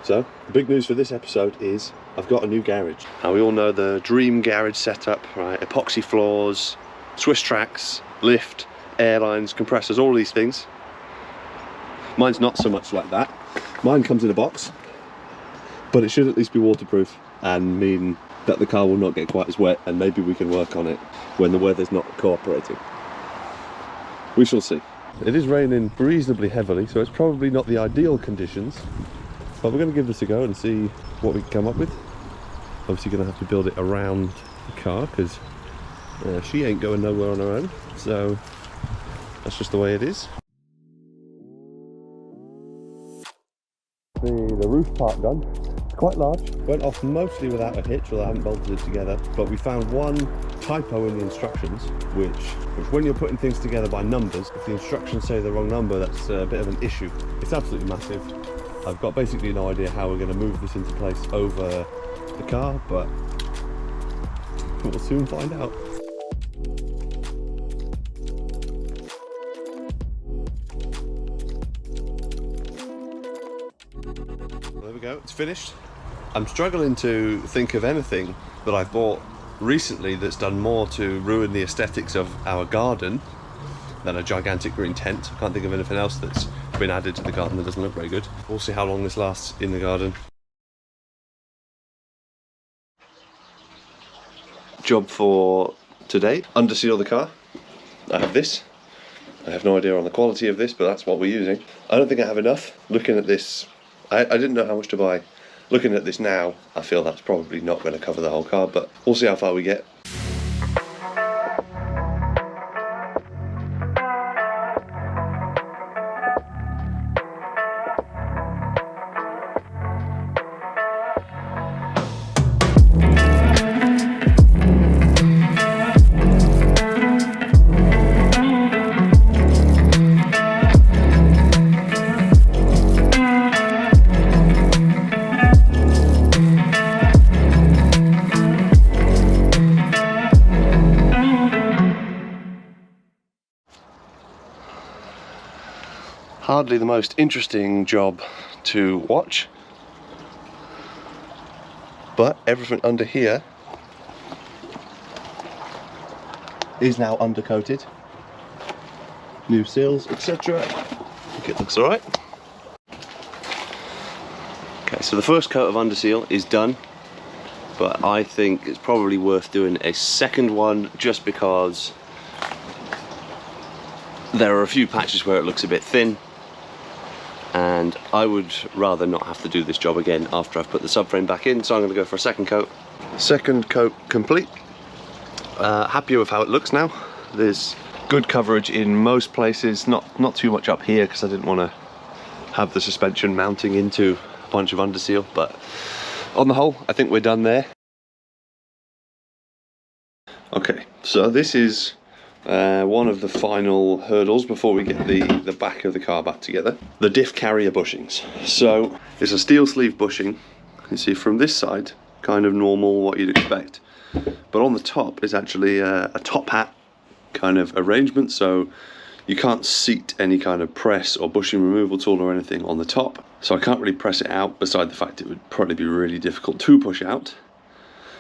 So, the big news for this episode is I've got a new garage. Now we all know the dream garage setup, right? Epoxy floors, Swiss tracks, lift, airlines, compressors, all these things. Mine's not so much like that. Mine comes in a box, but it should at least be waterproof and mean that the car will not get quite as wet, and maybe we can work on it when the weather's not cooperating. We shall see. It is raining reasonably heavily, so it's probably not the ideal conditions, but we're going to give this a go and see what we can come up with. Obviously going to have to build it around the car because she ain't going nowhere on her own, so that's just the way it is. The roof part done. It's quite large. Went off mostly without a hitch, although I haven't bolted it together, but we found one typo in the instructions, which when you're putting things together by numbers, if the instructions say the wrong number, that's a bit of an issue. It's absolutely massive. I've got basically no idea how we're going to move this into place over the car, but we'll soon find out. There we go, it's finished. I'm struggling to think of anything that I've bought recently that's done more to ruin the aesthetics of our garden than a gigantic green tent. I can't think of anything else that's been added to the garden that doesn't look very good. We'll see how long this lasts in the garden. Job for today, underseal the car. I have this. I have no idea on the quality of this, but that's what we're using. I don't think I have enough. Looking at this, I didn't know how much to buy. Looking at this now, I feel that's probably not going to cover the whole car, but we'll see how far we get. Hardly the most interesting job to watch, but everything under here is now undercoated. New seals, etc. I think it looks alright. Okay, so the first coat of underseal is done, but I think it's probably worth doing a second one just because there are a few patches where it looks a bit thin, and I would rather not have to do this job again after I've put the subframe back in, so I'm going to go for a second coat. Second coat complete. Happier with how it looks now. There's good coverage in most places, not too much up here because I didn't want to have the suspension mounting into a bunch of underseal, but on the whole I think we're done there. Okay, so this is one of the final hurdles before we get the back of the car back together. The diff carrier bushings. So it's a steel sleeve bushing. You see from this side, kind of normal, what you'd expect. But on the top is actually a top hat kind of arrangement, so you can't seat any kind of press or bushing removal tool or anything on the top. So I can't really press it out, beside the fact it would probably be really difficult to push out.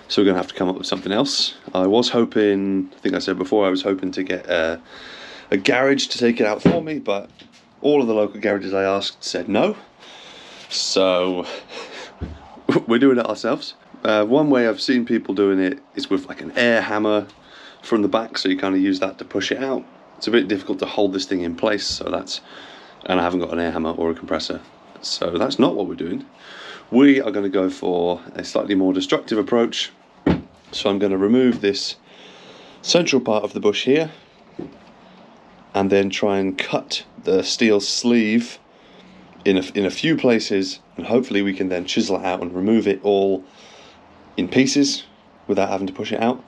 So we're going to have to come up with something else. I was hoping, I think I said before, I was hoping to get a garage to take it out for me, but all of the local garages I asked said no. So we're doing it ourselves. One way I've seen people doing it is with like an air hammer from the back, so you kind of use that to push it out. It's a bit difficult to hold this thing in place, so that's, and I haven't got an air hammer or a compressor, so that's not what we're doing. We are going to go for a slightly more destructive approach. So I'm going to remove this central part of the bush here and then try and cut the steel sleeve in a few places, and hopefully we can then chisel it out and remove it all in pieces without having to push it out.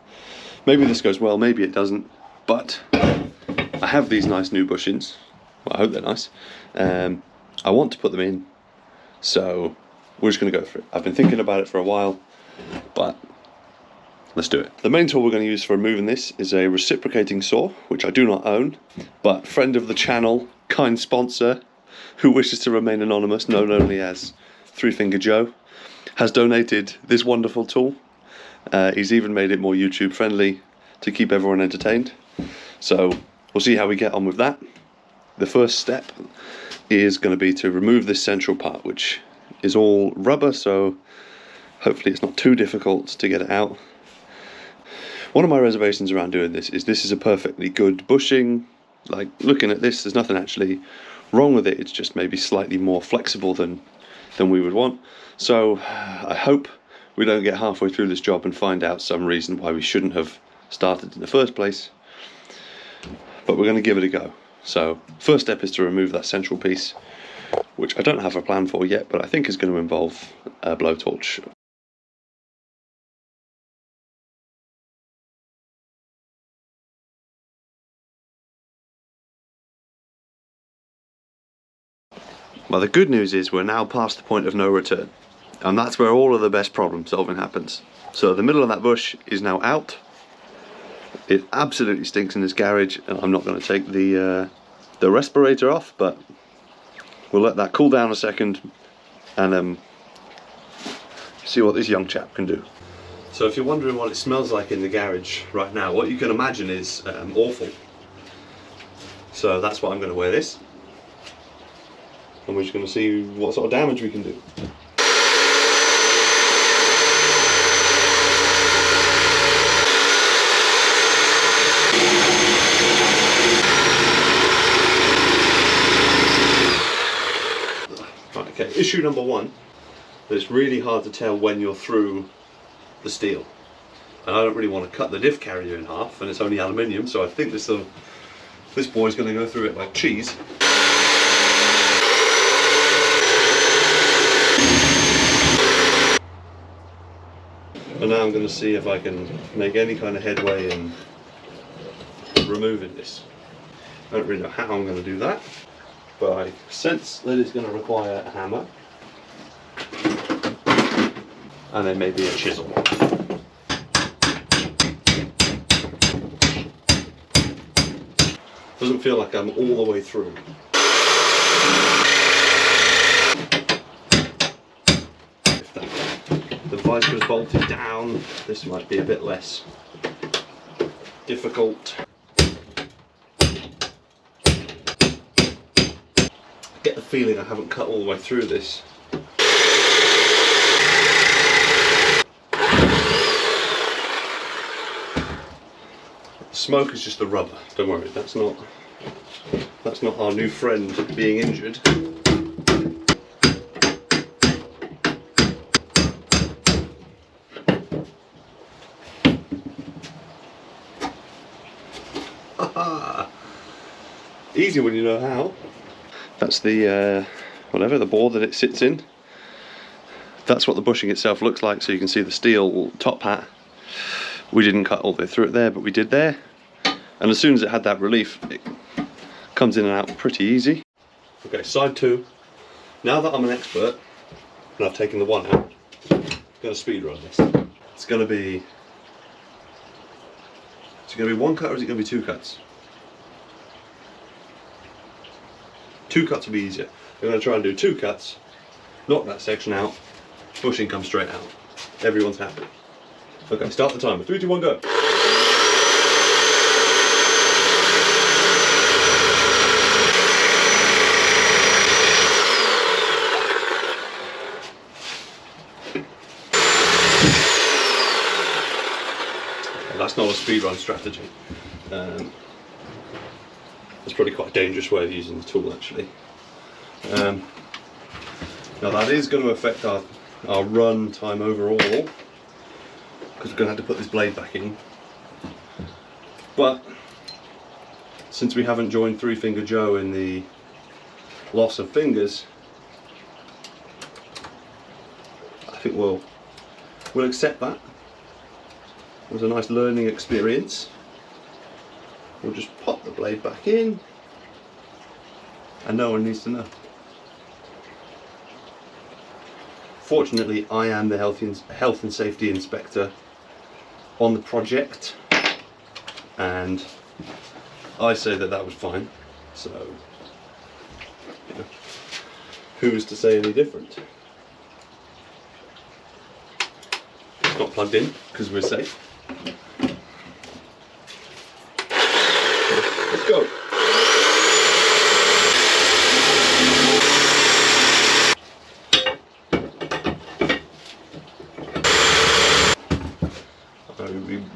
Maybe this goes well, maybe it doesn't, but I have these nice new bushings. Well, I hope they're nice. I want to put them in, so we're just going to go for it. I've been thinking about it for a while, but let's do it. The main tool we're going to use for removing this is a reciprocating saw, which I do not own, but friend of the channel, kind sponsor, who wishes to remain anonymous, known only as Three Finger Joe, has donated this wonderful tool. He's even made it more YouTube friendly to keep everyone entertained. So we'll see how we get on with that. The first step is going to be to remove this central part, which is all rubber, so hopefully it's not too difficult to get it out. One of my reservations around doing this is a perfectly good bushing. Like, looking at this, there's nothing actually wrong with it. It's just maybe slightly more flexible than we would want. So I hope we don't get halfway through this job and find out some reason why we shouldn't have started in the first place. But we're going to give it a go. So first step is to remove that central piece, which I don't have a plan for yet, but I think is going to involve a blowtorch. Well, the good news is we're now past the point of no return, and that's where all of the best problem solving happens. So the middle of that bush is now out. It absolutely stinks in this garage, and I'm not going to take the respirator off, but we'll let that cool down a second and see what this young chap can do. So if you're wondering what it smells like in the garage right now, what you can imagine is awful. So that's why I'm going to wear this, and we're just going to see what sort of damage we can do. Right, okay, issue number one, it's really hard to tell when you're through the steel. And I don't really want to cut the diff carrier in half, and it's only aluminium, so I think this boy's going to go through it like cheese. And now I'm going to see if I can make any kind of headway in removing this. I don't really know how I'm going to do that, but I sense that it's going to require a hammer and then maybe a chisel. Doesn't feel like I'm all the way through. The viper's bolted down, this might be a bit less difficult. I get the feeling I haven't cut all the way through this. Smoke is just the rubber, don't worry, that's not our new friend being injured. Easy when you know how. That's the the board that it sits in. That's what the bushing itself looks like, so you can see the steel top hat. We didn't cut all the way through it there, but we did there. And as soon as it had that relief, it comes in and out pretty easy. Okay, side two. Now that I'm an expert and I've taken the one out, I'm going to speed run this. It's going to be one cut, or is it going to be two cuts? Two cuts will be easier. I'm going to try and do two cuts, knock that section out, bushing comes straight out. Everyone's happy. Okay, start the timer. 3, 2, 1, go. That's not a speedrun strategy. It's probably quite a dangerous way of using the tool, actually. Now that is going to affect our run time overall, because we're going to have to put this blade back in. But since we haven't joined Three Finger Joe in the loss of fingers, I think we'll accept that. It was a nice learning experience. We'll just pop the blade back in, and no one needs to know. Fortunately, I am the health and safety inspector on the project, and I say that was fine. So, you know, who's to say any different? not plugged in because we're safe. Let's go.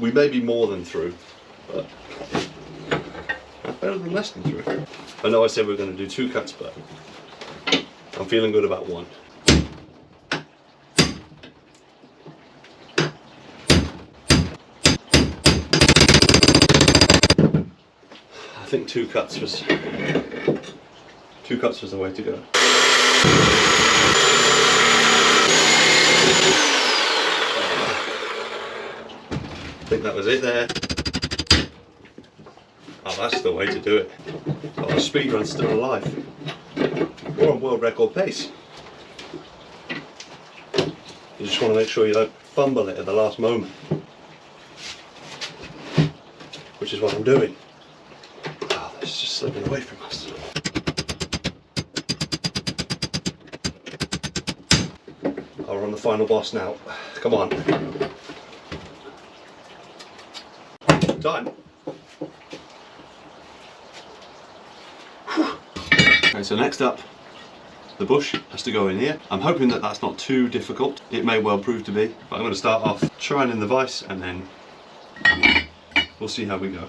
We may be more than through, but better than less than through. I know I said we were going to do 2 cuts, but I'm feeling good about 1. I think 2 cuts was the way to go. I think that was it there. Oh, that's the way to do it. Oh, the speed run's still alive. We're on world record pace. You just want to make sure you don't fumble it at the last moment, which is what I'm doing. Oh, it's just slipping away from us. Oh, we're on the final boss now. Come on. Done. Okay, so next up, the bush has to go in here. I'm hoping that that's not too difficult. It may well prove to be, but I'm going to start off trying in the vise and then we'll see how we go.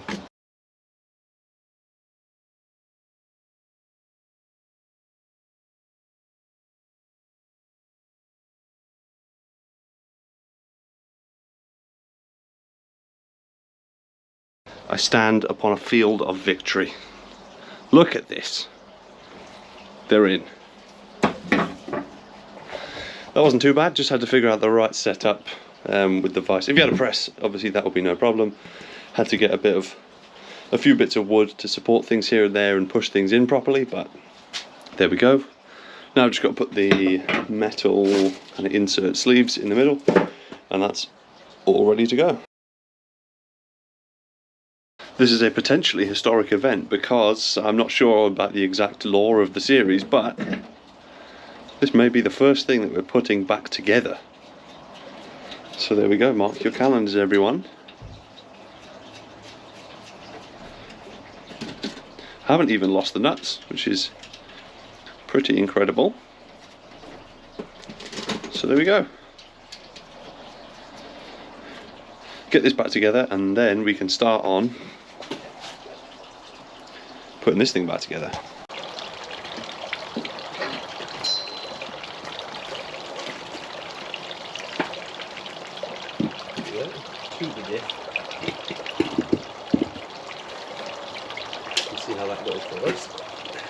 I stand upon a field of victory. Look at this. They're in. That wasn't too bad, just had to figure out the right setup with the vise. If you had a press, obviously that would be no problem. Had to get a few bits of wood to support things here and there and push things in properly, but there we go. Now I've just got to put the metal kind of insert sleeves in the middle, and that's all ready to go. This is a potentially historic event because I'm not sure about the exact lore of the series, but this may be the first thing that we're putting back together. So there we go, mark your calendars everyone. Haven't even lost the nuts, which is pretty incredible. So there we go. Get this back together and then we can start on putting this thing back together. To the diff. We'll see how that goes first.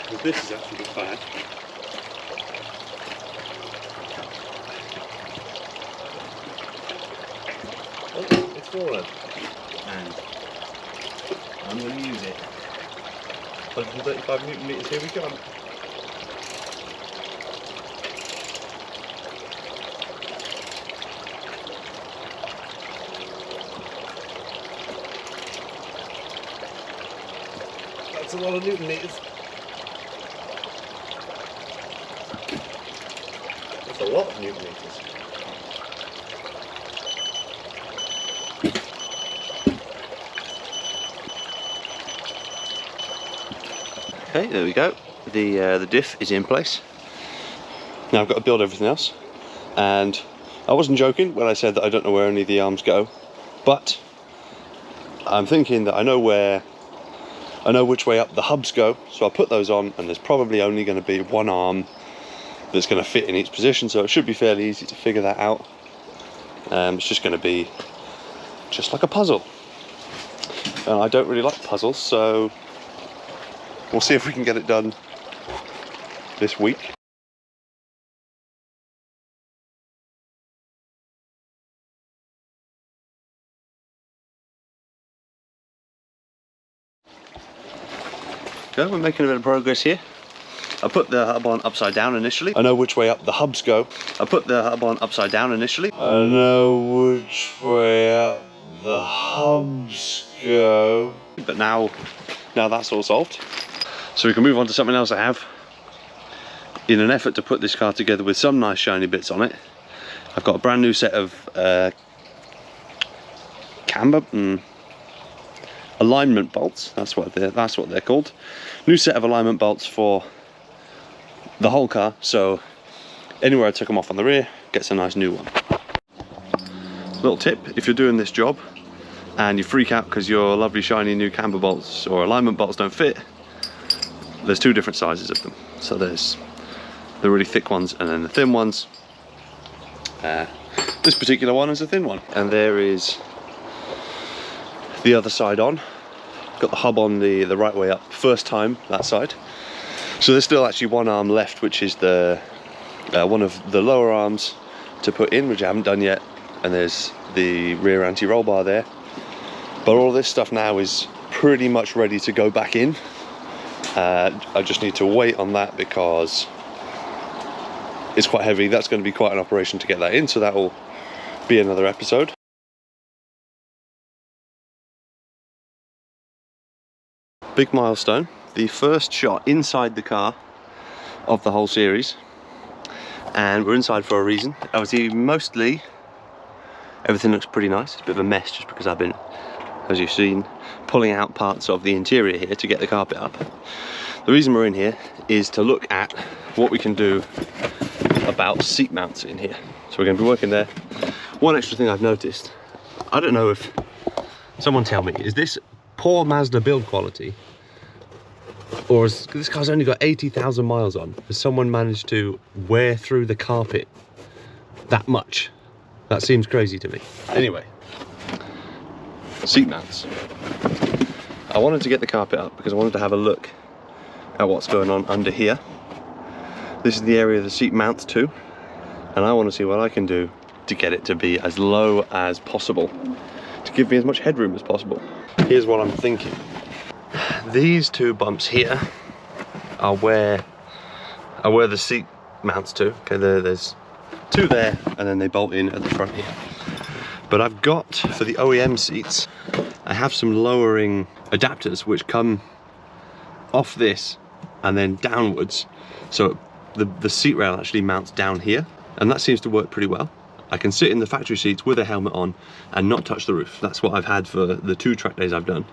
Because this is actually the bad. Oh, it's fallen. And I'm going to use it. 135 Newton meters, here we go. That's a lot of Newton meters. That's a lot of Newton meters. Okay, there we go. The diff is in place. Now I've got to build everything else, and I wasn't joking when I said that I don't know where any of the arms go, but I'm thinking that I know which way up the hubs go, so I'll put those on, and there's probably only going to be one arm that's going to fit in each position, so it should be fairly easy to figure that out. It's just going to be just like a puzzle, and I don't really like puzzles, so we'll see if we can get it done this week. Okay, we're making a bit of progress here. I put the hub on upside down initially. I know which way up the hubs go. I put the hub on upside down initially. I know which way up the hubs go. But now that's all solved. So we can move on to something else I have. In an effort to put this car together with some nice shiny bits on it, I've got a brand new set of alignment bolts. That's what they're called. New set of alignment bolts for the whole car. So anywhere I took them off on the rear gets a nice new one. Little tip: if you're doing this job and you freak out because your lovely shiny new camber bolts or alignment bolts don't fit, there's two different sizes of them. So there's the really thick ones and then the thin ones. This particular one is a thin one, and there is the other side on. Got the hub on the right way up, first time that side. So there's still actually one arm left, which is the one of the lower arms to put in, which I haven't done yet, and there's the rear anti-roll bar there. But all this stuff now is pretty much ready to go back in. I just need to wait on that because it's quite heavy. That's going to be quite an operation to get that in, so that will be another episode. Big milestone, the first shot inside the car of the whole series, and we're inside for a reason. Obviously, mostly everything looks pretty nice. It's a bit of a mess just because I've been, as you've seen, pulling out parts of the interior here to get the carpet up. The reason we're in here is to look at what we can do about seat mounts in here. So we're going to be working there. One extra thing I've noticed, I don't know if, someone tell me, is this poor Mazda build quality, or is, this car's only got 80,000 miles on, has someone managed to wear through the carpet that much? That seems crazy to me. Anyway, seat mounts. I wanted to get the carpet up because I wanted to have a look at what's going on under here. This is the area the seat mounts to, and I want to see what I can do to get it to be as low as possible, to give me as much headroom as possible. Here's what I'm thinking. These two bumps here are where the seat mounts to. Okay, there's two there, and then they bolt in at the front here. But I've got, for the OEM seats, I have some lowering adapters which come off this and then downwards, so the seat rail actually mounts down here, and that seems to work pretty well. I can sit in the factory seats with a helmet on and not touch the roof. That's what I've had for the 2 track days I've done.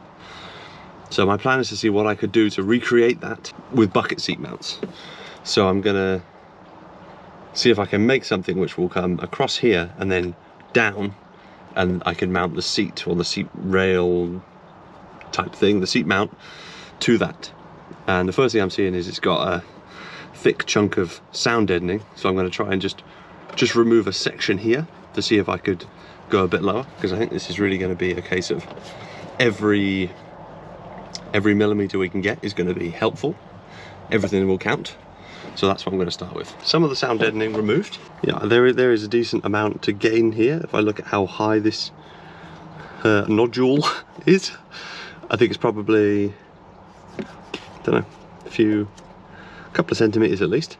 So my plan is to see what I could do to recreate that with bucket seat mounts. So I'm gonna see if I can make something which will come across here and then down, and I can mount the seat or the seat rail type thing, the seat mount, to that. And the first thing I'm seeing is it's got a thick chunk of sound deadening, so I'm going to try and just remove a section here to see if I could go a bit lower, because I think this is really going to be a case of every millimeter we can get is going to be helpful. Everything will count, so that's what I'm going to start with. Some of the sound deadening removed. Yeah, there is a decent amount to gain here. If I look at how high this nodule is, I think it's probably, I don't know, a couple of centimeters at least.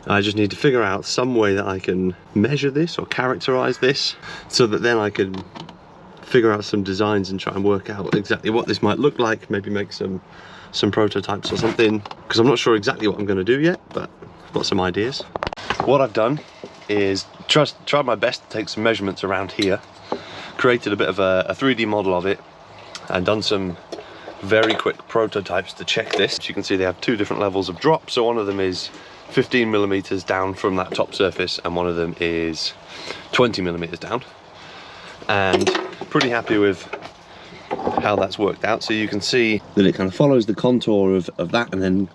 I just need to figure out some way that I can measure this or characterize this, so that then I can figure out some designs and try and work out exactly what this might look like, maybe make some prototypes or something, because I'm not sure exactly what I'm going to do yet, but I've got some ideas. What I've done is tried my best to take some measurements around here, created a bit of a 3D model of it, and done some very quick prototypes to check this. As you can see, they have 2 different levels of drop. So one of them is 15 millimeters down from that top surface, and one of them is 20 millimeters down. And pretty happy with how that's worked out. So you can see that it kind of follows the contour of that and then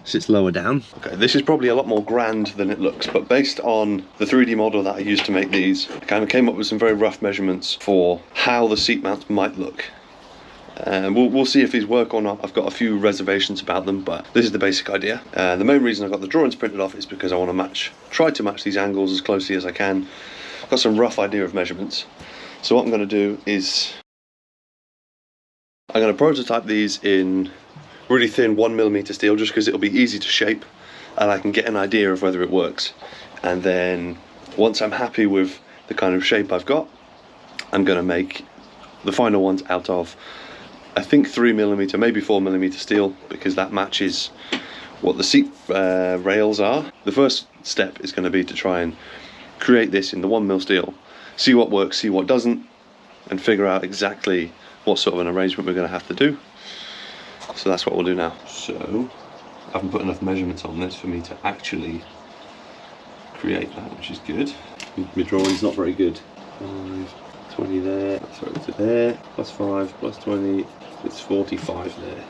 sits lower down. Okay, this is probably a lot more grand than it looks, but based on the 3D model that I used to make these, I kind of came up with some very rough measurements for how the seat mounts might look. We'll see if these work or not. I've got a few reservations about them, but this is the basic idea. The main reason I got the drawings printed off is because I want to try to match these angles as closely as I can. I've got some rough idea of measurements. So what I'm going to do is I'm going to prototype these in really thin 1mm steel, just because it'll be easy to shape and I can get an idea of whether it works. And then once I'm happy with the kind of shape I've got, I'm going to make the final ones out of, I think, 3mm, maybe 4mm steel, because that matches what the seat rails are. The first step is going to be to try and create this in the 1mm steel, see what works, see what doesn't, and figure out exactly what sort of an arrangement we're going to have to do. So that's what we'll do now. So I haven't put enough measurements on this for me to actually create that, which is good. My drawing's not very good. 5, 20 there, sorry, to there, plus 5, plus 20, it's 45 there.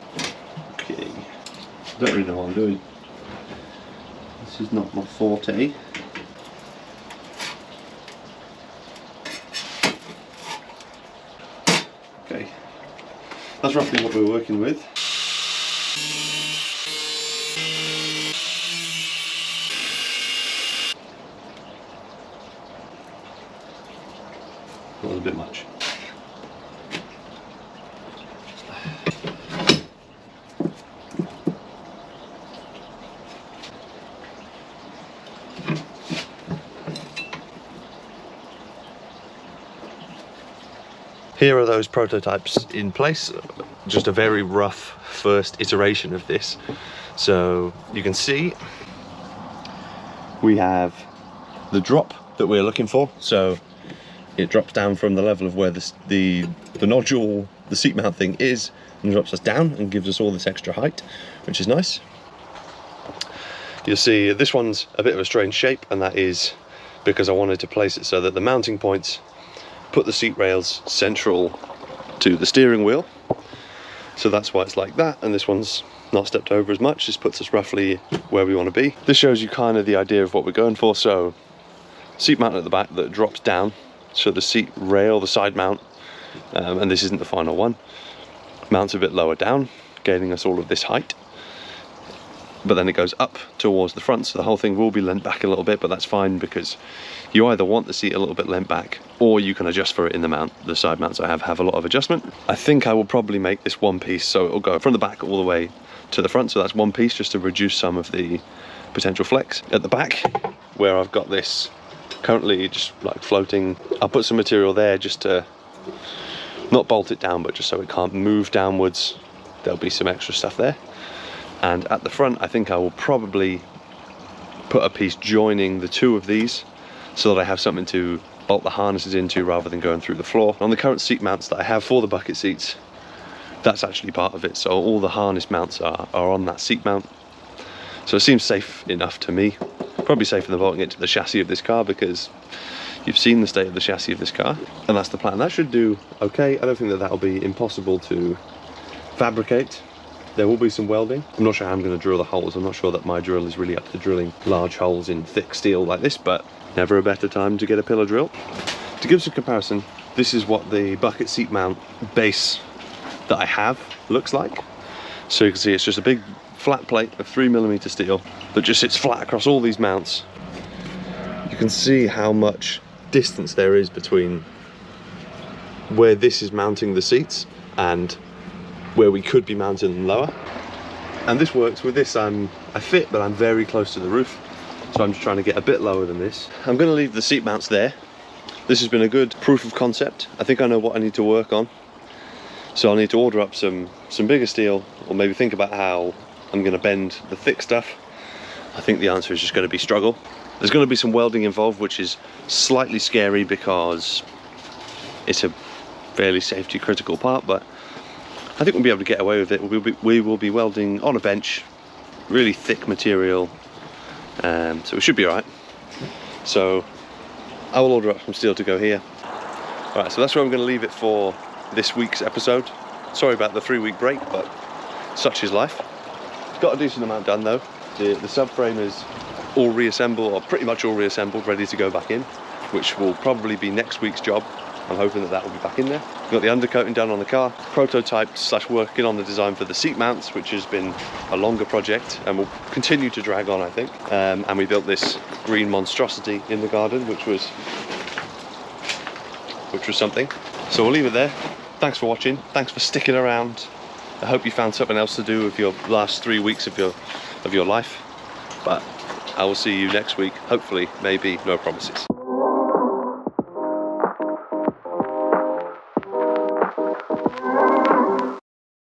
Okay, I don't really know what I'm doing. This is not my forte. Okay, that's roughly what we're working with. That was a bit much. Here are those prototypes in place, just a very rough first iteration of this. So you can see we have the drop that we're looking for. So it drops down from the level of where the nodule, the seat mount thing is, and drops us down and gives us all this extra height, which is nice. You'll see this one's a bit of a strange shape, and that is because I wanted to place it so that the mounting points put the seat rails central to the steering wheel. So that's why it's like that, and this one's not stepped over as much. This puts us roughly where we want to be. This shows you kind of the idea of what we're going for. So seat mount at the back that drops down, so the seat rail, the side mount, and this isn't the final one, mounts a bit lower down, gaining us all of this height. But then it goes up towards the front, so the whole thing will be leant back a little bit, but that's fine because you either want the seat a little bit leant back, or you can adjust for it in the mount. The side mounts I have a lot of adjustment. I think I will probably make this one piece, so it'll go from the back all the way to the front, so that's one piece just to reduce some of the potential flex. At the back, where I've got this currently just like floating, I'll put some material there just to not bolt it down, but just so it can't move downwards. There'll be some extra stuff there. And at the front, I think I will probably put a piece joining the two of these so that I have something to bolt the harnesses into rather than going through the floor. On the current seat mounts that I have for the bucket seats, that's actually part of it. So all the harness mounts are on that seat mount. So it seems safe enough to me. Probably safer than bolting it to the chassis of this car, because you've seen the state of the chassis of this car. And that's the plan. That should do okay. I don't think that that'll be impossible to fabricate. There will be some welding. I'm not sure how I'm going to drill the holes. I'm not sure that my drill is really up to drilling large holes in thick steel like this, but never a better time to get a pillar drill. To give some comparison, this is what the bucket seat mount base that I have looks like. So you can see it's just a big flat plate of 3mm steel that just sits flat across all these mounts. You can see how much distance there is between where this is mounting the seats and where we could be mounting them lower. And this works. With this I fit, but I'm very close to the roof, so I'm just trying to get a bit lower than this. I'm going to leave the seat mounts there. This has been a good proof of concept. I think I know what I need to work on, so I'll need to order up some bigger steel, or maybe think about how I'm going to bend the thick stuff. I think the answer is just going to be struggle. There's going to be some welding involved, which is slightly scary because it's a fairly safety critical part, but I think we'll be able to get away with it. We will be welding on a bench, really thick material, so it should be alright. So I will order up some steel to go here. Alright, so that's where I'm going to leave it for this week's episode. Sorry about the 3-week break, but such is life. Got a decent amount done though. The subframe is all reassembled, or pretty much all reassembled, ready to go back in, which will probably be next week's job. I'm hoping that will be back in there. Got the undercoating done on the car, prototyped / working on the design for the seat mounts, which has been a longer project and will continue to drag on, I think. And we built this green monstrosity in the garden, which was something. So we'll leave it there. Thanks for watching. Thanks for sticking around. I hope you found something else to do with your last 3 weeks of your life. But I will see you next week. Hopefully, maybe, no promises.